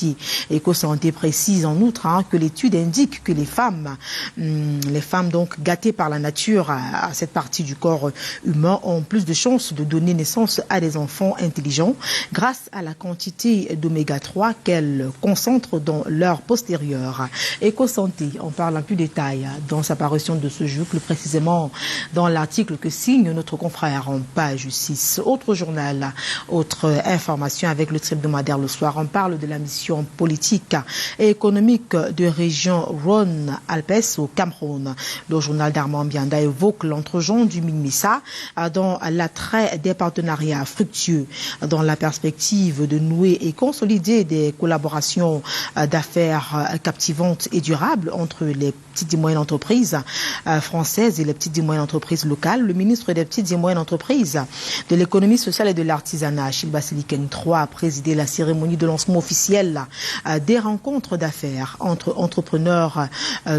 Forestier. Éco-Santé précise en outre que l'étude indique que les femmes donc gâtées par la nature à cette partie du corps humain ont plus de chances de donner naissance à des enfants intelligents grâce à la quantité d'oméga 3 qu'elles concentrent dans leur postérieur. Éco-Santé, on parle en plus détail dans sa parution de ce jour, plus précisément dans l'article que signe notre confrère en page 6. Autre journal, autre information avec le hebdomadaire Le Soir, on parle de la mission politique et économique de région Rhône-Alpes au Cameroun. Le journal d'Armand Bianda évoque l'entregent du MINMISA dans l'attrait des partenariats fructueux dans la perspective de nouer et consolider des collaborations d'affaires captivantes et durables entre les petites et moyennes entreprises françaises et les petites et moyennes entreprises locales. Le ministre des petites et moyennes entreprises, de l'économie sociale et de l'artisanat, Achille Bassiliken III, a présidé la cérémonie de lancement officiel des rencontres d'affaires entre entrepreneurs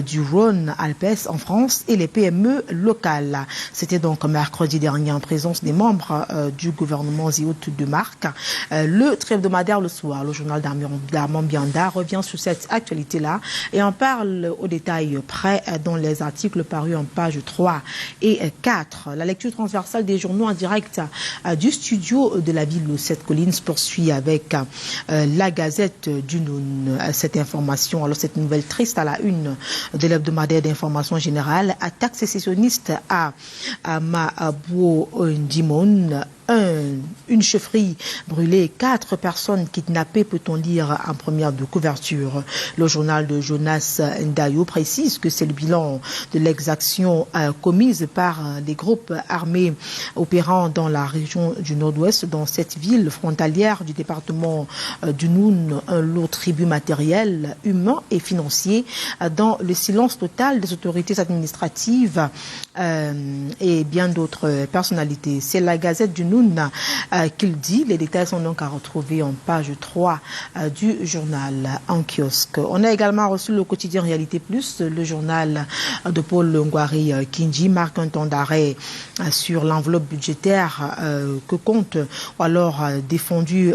du Rhône-Alpes en France et les PME locales. C'était donc mercredi dernier en présence des membres du gouvernement et hôtes de marque. Le hebdomadaire Le Soir, le journal d'Armand Bianda, revient sur cette actualité-là et en parle au détail près dans les articles parus en page 3 et 4. La lecture transversale des journaux en direct du studio de la ville de Sept-Collines poursuit avec la Gazette du Noun. Cette information, alors cette nouvelle triste à la une de l'hebdomadaire d'information générale, attaque sécessionniste à Mabou Ndimon. Une chefferie brûlée, 4 personnes kidnappées, peut-on lire en première de couverture. Le journal de Jonas Ndayo précise que c'est le bilan de l'exaction commise par des groupes armés opérant dans la région du Nord-Ouest, dans cette ville frontalière du département du Noun, un lourd tribut matériel, humain et financier, dans le silence total des autorités administratives et bien d'autres personnalités. C'est la Gazette du Noun qu'il dit. Les détails sont donc à retrouver en page 3 du journal en kiosque. On a également reçu le quotidien Réalité Plus. Le journal de Paul Ngwari Kinji marque un temps d'arrêt sur l'enveloppe budgétaire que compte ou alors défendue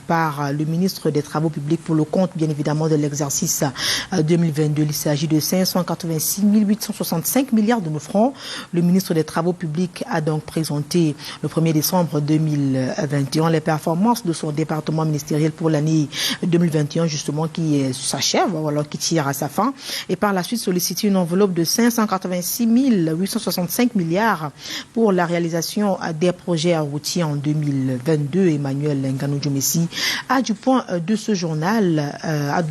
par le ministre des Travaux publics pour le compte bien évidemment de l'exercice 2022. Il s'agit de 586 865 milliards de nos francs. Le ministre des Travaux publics a donc présenté le 1er décembre 2021 les performances de son département ministériel pour l'année 2021 justement qui s'achève, ou alors qui tire à sa fin, et par la suite solliciter une enveloppe de 586 865 milliards pour la réalisation des projets routiers en 2022. Emmanuel Nganou-Djomessi a du point de ce journal,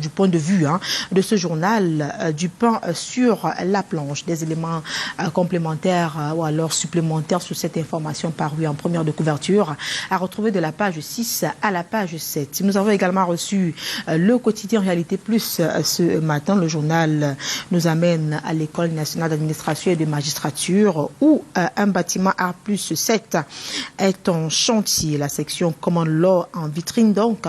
du point de vue de ce journal, du pain sur la planche, des éléments complémentaires ou alors supplémentaires sur cette information parue en première de couverture à retrouver de la page 6 à la page 7. Nous avons également reçu le quotidien Réalité Plus ce matin. Le journal nous amène à l'école nationale d'administration et de magistrature où un bâtiment R+7 est en chantier. La section Common Law en vitrine donc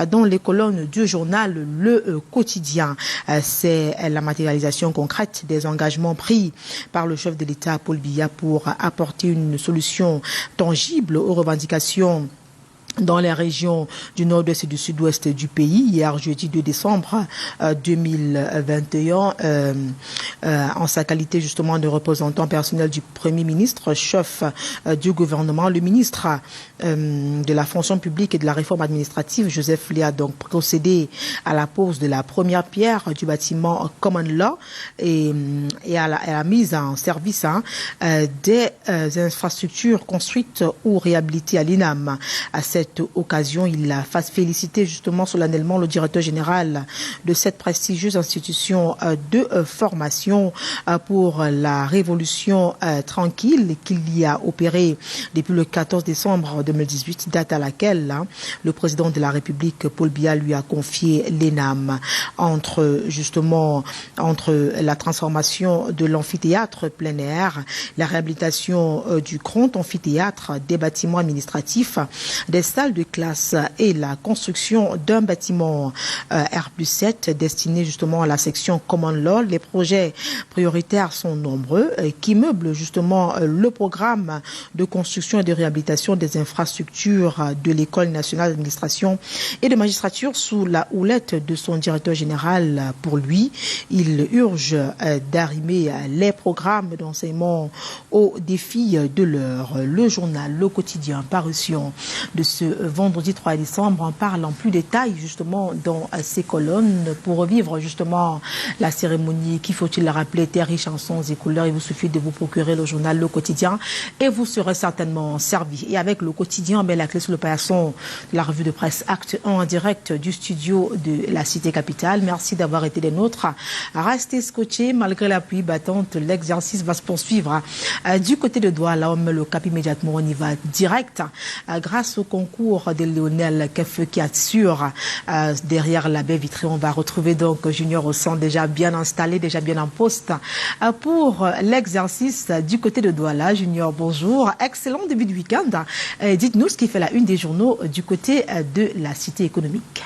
dans les colonnes du journal Le Quotidien. C'est la matérialisation concrète des engagements pris par le chef de l'État Paul Biya pour apporter une solution tangible aux revendications dans les régions du nord-ouest et du sud-ouest du pays. Hier, jeudi 2 décembre 2021, en sa qualité justement de représentant personnel du Premier ministre, chef du gouvernement, le ministre de la fonction publique et de la réforme administrative, Joseph Lé, a donc procédé à la pose de la première pierre du bâtiment Common Law et à la mise en service des infrastructures construites ou réhabilitées à l'INAM. À cette occasion, il a félicité justement solennellement le directeur général de cette prestigieuse institution de formation pour la révolution tranquille qu'il y a opéré depuis le 14 décembre 2018, date à laquelle le président de la République, Paul Biya, lui a confié l'ENAM. Entre la transformation de l'amphithéâtre plein air, la réhabilitation du grand amphithéâtre, des bâtiments administratifs, des salle de classe et la construction d'un bâtiment R+7 destiné justement à la section Common Law. Les projets prioritaires sont nombreux qui meublent justement le programme de construction et de réhabilitation des infrastructures de l'École nationale d'administration et de magistrature sous la houlette de son directeur général. Pour lui, il urge d'arrimer les programmes d'enseignement aux défis de l'heure. Le journal Le Quotidien, parution de ce vendredi 3 décembre, en parle en plus détail justement dans ses colonnes pour revivre justement la cérémonie qui, faut-il le rappeler, était riche en sons et couleurs. Il vous suffit de vous procurer le journal Le Quotidien et vous serez certainement servi. Et avec Le Quotidien, la clé sur le paillasson de la revue de presse Acte 1 en direct du studio de la Cité Capitale. Merci d'avoir été des nôtres. Restez scotchés malgré la pluie battante. L'exercice va se poursuivre du côté de Douala. On met le cap immédiatement. On y va direct grâce au concours de Lionel Kefeu qui assure derrière la baie vitrée. On va retrouver donc Junior au centre déjà bien installé, déjà bien en poste pour l'exercice du côté de Douala. Junior, bonjour. Excellent début de week-end. Dites-nous ce qui fait la une des journaux du côté de la cité économique.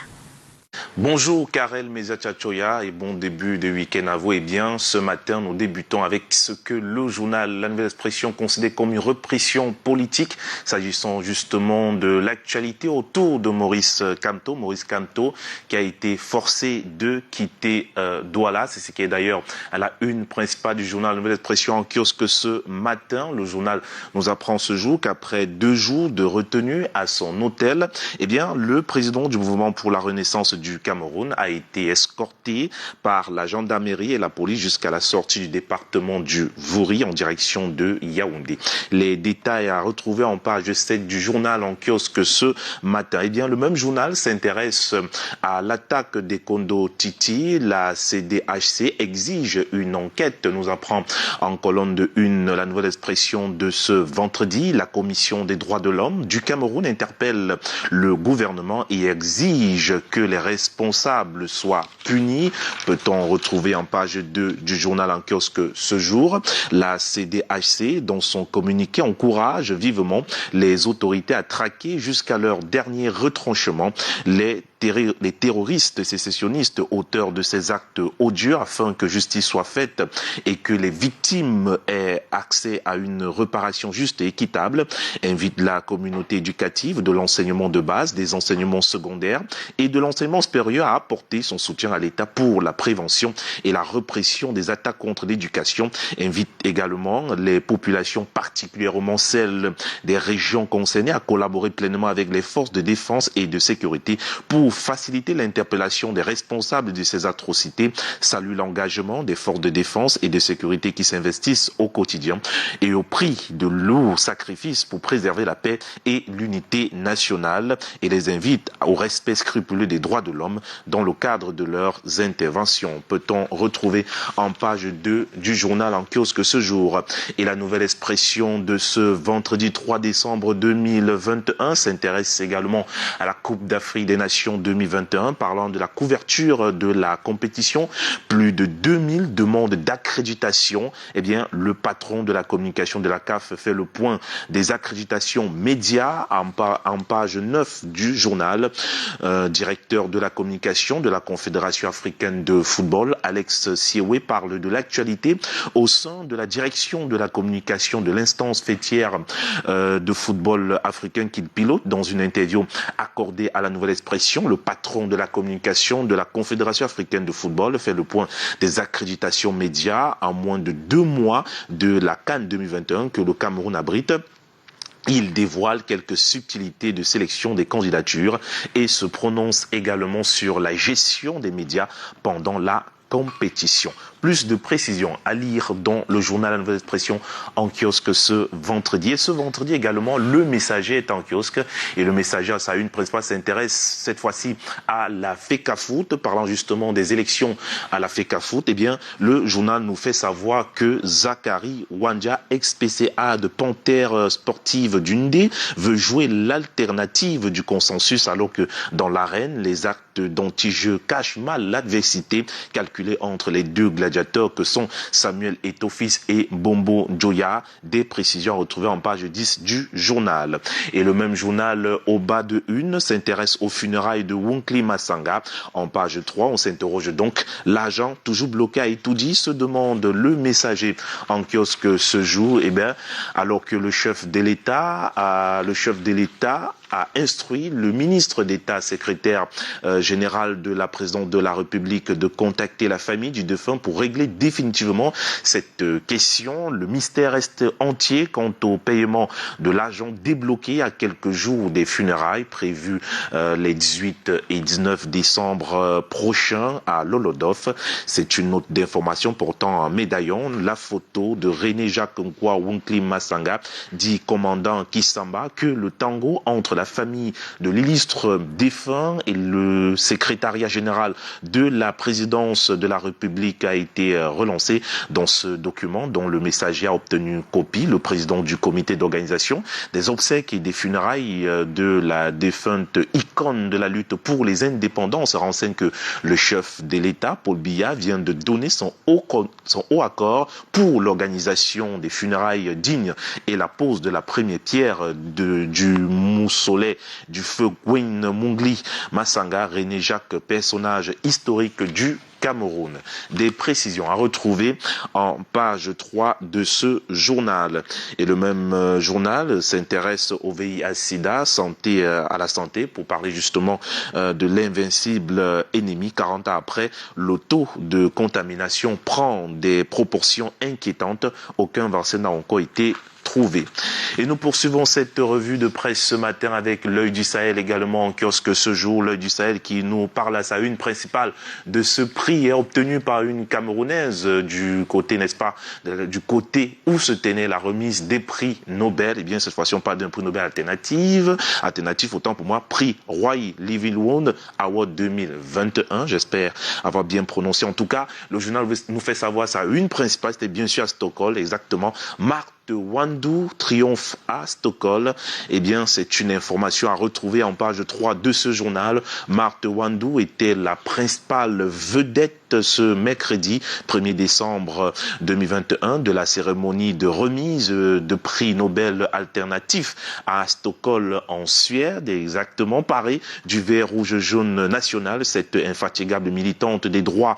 Bonjour Karel Mezachachoya et bon début de week-end à vous. Eh bien, ce matin, nous débutons avec ce que le journal La Nouvelle Expression considère comme une répression politique, s'agissant justement de l'actualité autour de Maurice Kamto, qui a été forcé de quitter Douala. C'est ce qui est d'ailleurs à la une principale du journal La Nouvelle Expression en kiosque ce matin. Le journal nous apprend ce jour qu'après 2 jours de retenue à son hôtel, eh bien, le président du mouvement pour la renaissance du Cameroun a été escorté par la gendarmerie et la police jusqu'à la sortie du département du Vouri en direction de Yaoundé. Les détails à retrouver en page 7 du journal en kiosque ce matin. Eh bien, le même journal s'intéresse à l'attaque des Kondo Titi. La CDHC exige une enquête. Nous apprend en colonne de une La Nouvelle Expression de ce vendredi. La Commission des droits de l'homme du Cameroun interpelle le gouvernement et exige que les responsables soient punis. Peut-on retrouver en page 2 du journal en kiosque ce jour. La CDHC, dans son communiqué, encourage vivement les autorités à traquer jusqu'à leur dernier retranchement les terroristes sécessionnistes auteurs de ces actes odieux afin que justice soit faite et que les victimes aient accès à une réparation juste et équitable. Invite la communauté éducative de l'enseignement de base, des enseignements secondaires et de l'enseignement supérieur à apporter son soutien à l'État pour la prévention et la répression des attaques contre l'éducation. Invite également les populations, particulièrement celles des régions concernées, à collaborer pleinement avec les forces de défense et de sécurité pour faciliter l'interpellation des responsables de ces atrocités. Salue l'engagement des forces de défense et de sécurité qui s'investissent au quotidien et au prix de lourds sacrifices pour préserver la paix et l'unité nationale, et les invite au respect scrupuleux des droits de l'homme dans le cadre de leurs interventions. Peut-on retrouver en page 2 du journal en kiosque ce jour. Et La Nouvelle Expression de ce vendredi 3 décembre 2021 s'intéresse également à la Coupe d'Afrique des Nations 2021, parlant de la couverture de la compétition. Plus de 2000 demandes d'accréditation. Eh bien, le patron de la communication de la CAF fait le point des accréditations médias en page 9 du journal. Directeur de la communication de la Confédération africaine de football, Alex Siewe, parle de l'actualité au sein de la direction de la communication de l'instance fêtière de football africain qu'il pilote. Dans une interview accordée à La Nouvelle Expression, le patron de la communication de la Confédération africaine de football fait le point des accréditations médias en moins de 2 mois de la CAN 2021 que le Cameroun abrite. Il dévoile quelques subtilités de sélection des candidatures et se prononce également sur la gestion des médias pendant la compétition. Plus de précisions à lire dans le journal La Nouvelle Expression en kiosque ce vendredi. Et ce vendredi également, Le Messager est en kiosque. Et Le Messager, à sa une principale, s'intéresse cette fois-ci à la FECAFOOT. Parlant justement des élections à la FECAFOOT, eh bien, le journal nous fait savoir que Zachary Wanja, ex-PCA de Panthère Sportive d'Undé, veut jouer l'alternative du consensus, alors que dans l'arène, les actes d'anti-jeu cachent mal l'adversité calculée entre les deux gladiateurs. gladiateurs que sont Samuel Eto'o-Fils et Bombo Njoya. Des précisions retrouvées en page 10 du journal. Et le même journal, au bas de une, s'intéresse aux funérailles de Wunkli Masanga. En page 3, on s'interroge donc, l'agent toujours bloqué à Itoudi, se demande le messager en kiosque ce jour, alors que le chef de l'État a instruit le ministre d'État, secrétaire général de la présidente de la République, de contacter la famille du défunt pour régler définitivement cette question. Le mystère reste entier quant au paiement de l'argent débloqué à quelques jours des funérailles prévues les 18 et 19 décembre prochains à Lolodof. C'est une note d'information portant un médaillon, la photo de René Jacques Nkwa Wunkli Masanga, dit commandant Kisamba, que le tango entre la famille de l'illustre défunt et le secrétariat général de la présidence de la République a été relancé. Dans ce document, dont le messager a obtenu une copie, le président du comité d'organisation des obsèques et des funérailles de la défunte icône de la lutte pour les indépendants se renseigne que le chef de l'État, Paul Biya, vient de donner son haut accord pour l'organisation des funérailles dignes et la pose de la première pierre du mausolée du feu Gwyn Mungli Masanga, René Jacques, personnage historique du Cameroun. Des précisions à retrouver en page 3 de ce journal. Et le même journal s'intéresse au VIH-Sida, à la santé, pour parler justement de l'invincible ennemi. 40 ans après, le taux de contamination prend des proportions inquiétantes. Aucun vaccin n'a encore été trouvé. Et nous poursuivons cette revue de presse ce matin avec l'Œil du Sahel également en kiosque ce jour. L'Œil du Sahel qui nous parle à sa une principale de ce prix obtenu par une Camerounaise du côté, n'est-ce pas, du côté où se tenait la remise des prix Nobel. Eh bien, cette fois-ci, on parle d'un prix Nobel alternatif, autant pour moi, prix Roy Livingston Award 2021. J'espère avoir bien prononcé. En tout cas, le journal nous fait savoir sa une principale, c'était bien sûr à Stockholm, exactement. Marthe Wandou triomphe à Stockholm. Eh bien, c'est une information à retrouver en page 3 de ce journal. Marthe Wandou était la principale vedette ce mercredi 1er décembre 2021 de la cérémonie de remise de prix Nobel alternatif à Stockholm en Suède, exactement parée du vert rouge jaune national. Cette infatigable militante des droits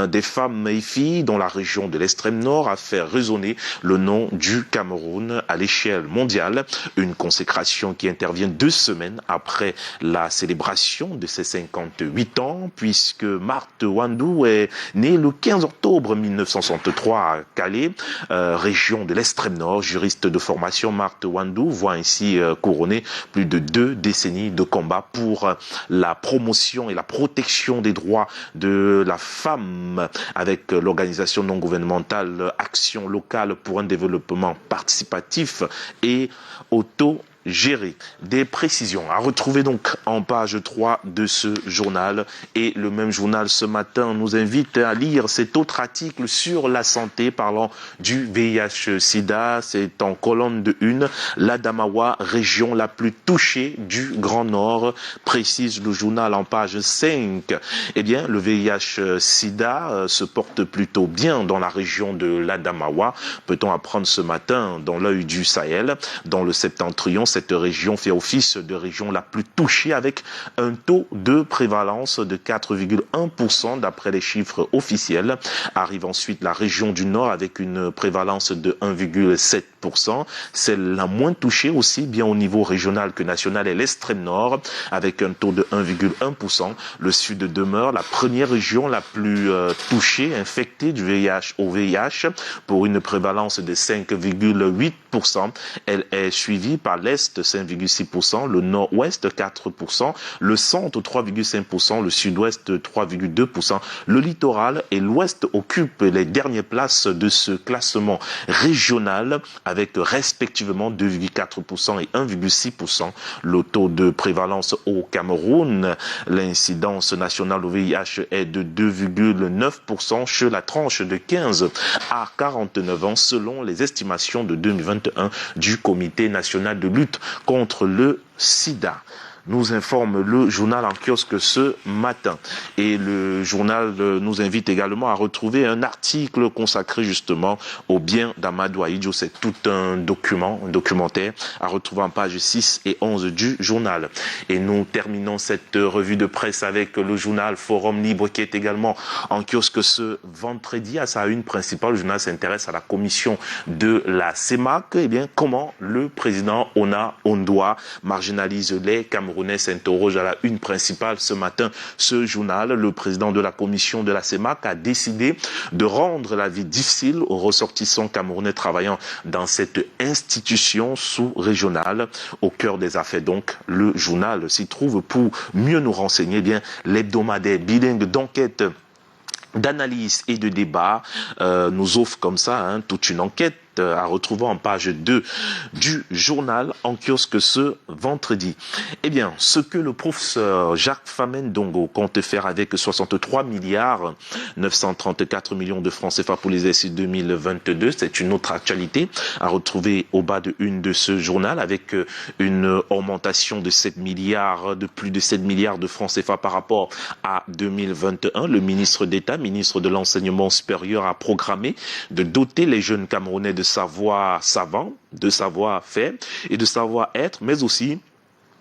des femmes et filles dans la région de l'extrême nord a fait résonner le nom du Cameroun à l'échelle mondiale. Une consécration qui intervient 2 semaines après la célébration de ses 58 ans, puisque Marthe Wandou est née le 15 octobre 1963 à Calais, région de l'extrême nord. Juriste de formation, Marthe Wandou voit ainsi couronner plus de 2 décennies de combat pour la promotion et la protection des droits de la femme avec l'organisation non gouvernementale Action locale pour un développement participatif et auto-géré. Des précisions à retrouver donc en page 3 de ce journal. Et le même journal ce matin nous invite à lire cet autre article sur la santé parlant du VIH-Sida. C'est en colonne de 1. L'Adamawa, région la plus touchée du Grand Nord, précise le journal en page 5. Eh bien, le VIH-Sida se porte plutôt bien dans la région de l'Adamawa. Peut-on apprendre ce matin dans l'Œil du Sahel, dans le septentrion. Cette région fait office de région la plus touchée avec un taux de prévalence de 4,1% d'après les chiffres officiels. Arrive ensuite la région du Nord avec une prévalence de 1,7%. C'est la moins touchée aussi bien au niveau régional que national et l'extrême nord avec un taux de 1,1%. Le Sud demeure la première région la plus touchée, infectée du VIH au VIH pour une prévalence de 5,8%. Elle est suivie par l'Est 5,6%, le Nord-Ouest 4%, le Centre 3,5%, le Sud-Ouest 3,2%. Le littoral et l'Ouest occupent les dernières places de ce classement régional avec respectivement 2,4% et 1,6%. Le taux de prévalence au Cameroun, l'incidence nationale au VIH est de 2,9% chez la tranche de 15 à 49 ans selon les estimations de 2021 du Comité national de lutte contre le sida. nous informe le journal en kiosque ce matin. Et le journal nous invite également à retrouver un article consacré justement au bien d'Amadou Ahidjo. C'est tout un documentaire à retrouver en pages 6 et 11 du journal. Et nous terminons cette revue de presse avec le journal Forum Libre qui est également en kiosque ce vendredi. À sa une principale, le journal s'intéresse à la commission de la CEMAC. Eh bien, comment le président Ona Ondoa marginalise les Camerounais s'interroge à la une principale ce matin. Ce journal, le président de la commission de la CEMAC a décidé de rendre la vie difficile aux ressortissants camerounais travaillant dans cette institution sous-régionale. Au cœur des affaires, donc, le journal s'y trouve pour mieux nous renseigner. Eh bien, l'hebdomadaire bilingue d'enquête, d'analyse et de débat nous offre comme ça toute une enquête à retrouver en page 2 du journal en kiosque ce vendredi. Eh bien, ce que le professeur Jacques Famendongo compte faire avec 63 milliards 934 millions de francs CFA pour l'exercice 2022, c'est une autre actualité à retrouver au bas de une de ce journal avec une augmentation de 7 milliards, de plus de 7 milliards de francs CFA par rapport à 2021. Le ministre d'État, ministre de l'Enseignement supérieur, a programmé de doter les jeunes Camerounais de savoir savant, de savoir-faire et de savoir-être, mais aussi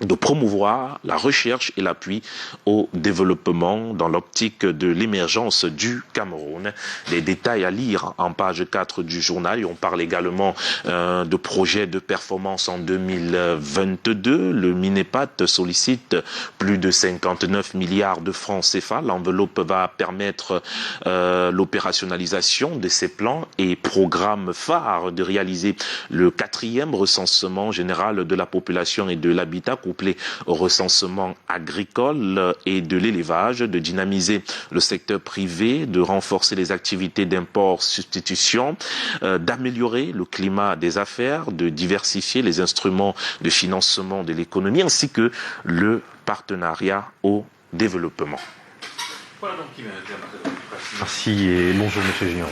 de promouvoir la recherche et l'appui au développement dans l'optique de l'émergence du Cameroun. Les détails à lire en page 4 du journal. Et on parle également de projets de performance en 2022. Le Minepat sollicite plus de 59 milliards de francs CFA. L'enveloppe va permettre l'opérationnalisation de ces plans et programmes phares de réaliser le 4e recensement général de la population et de l'habitat couplé au recensement agricole et de l'élevage, de dynamiser le secteur privé, de renforcer les activités d'import-substitution, d'améliorer le climat des affaires, de diversifier les instruments de financement de l'économie ainsi que le partenariat au développement. Voilà donc qui m'a été. Merci et bonjour Monsieur Junior.